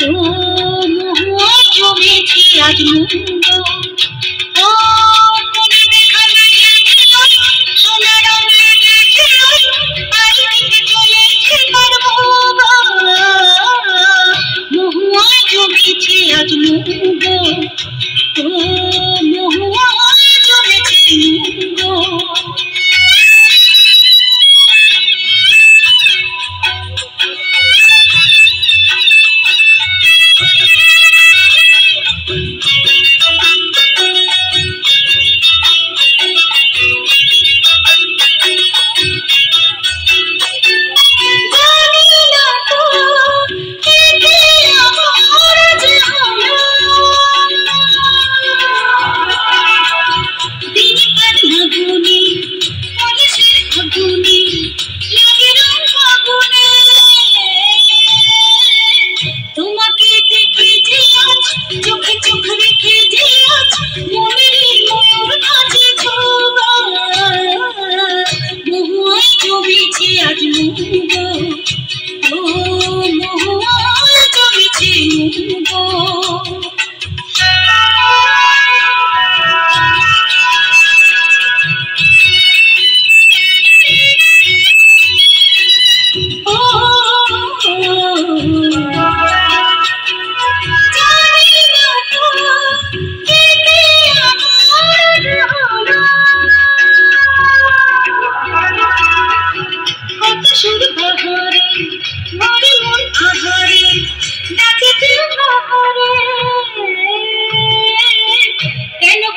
ও মহুয়া জমেছে আজ মুন্ড, ও কোনে দেখা লেগেছে সোনার লেগেছে বাড়ি থেকে চলেছে পারবো, মহুয়া জমেছে আজ মুন্ড, ও মহুয়া জমেছে মুন্ড।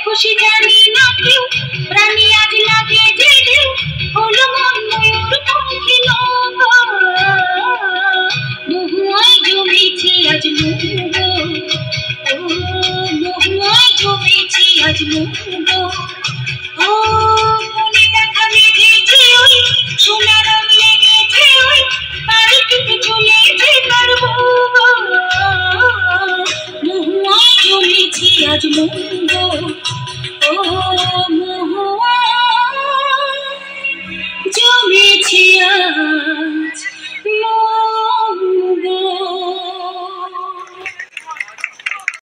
খুশি জানি না কেউ প্রাণী আজ লাগে যে হলো মন ময়ূর পঙ্খী মহুয়ায় জমেছে আজ মুন্ড, ও মহুয়ায় জমেছে আজ মুন্ড, ও কোনে দেখা লেগেছে ওই সোনার লেগেছে ওই বাড়ি থেকে চলেছে পারবো, মহুয়ায় জমেছে আজ মুন্ড, ও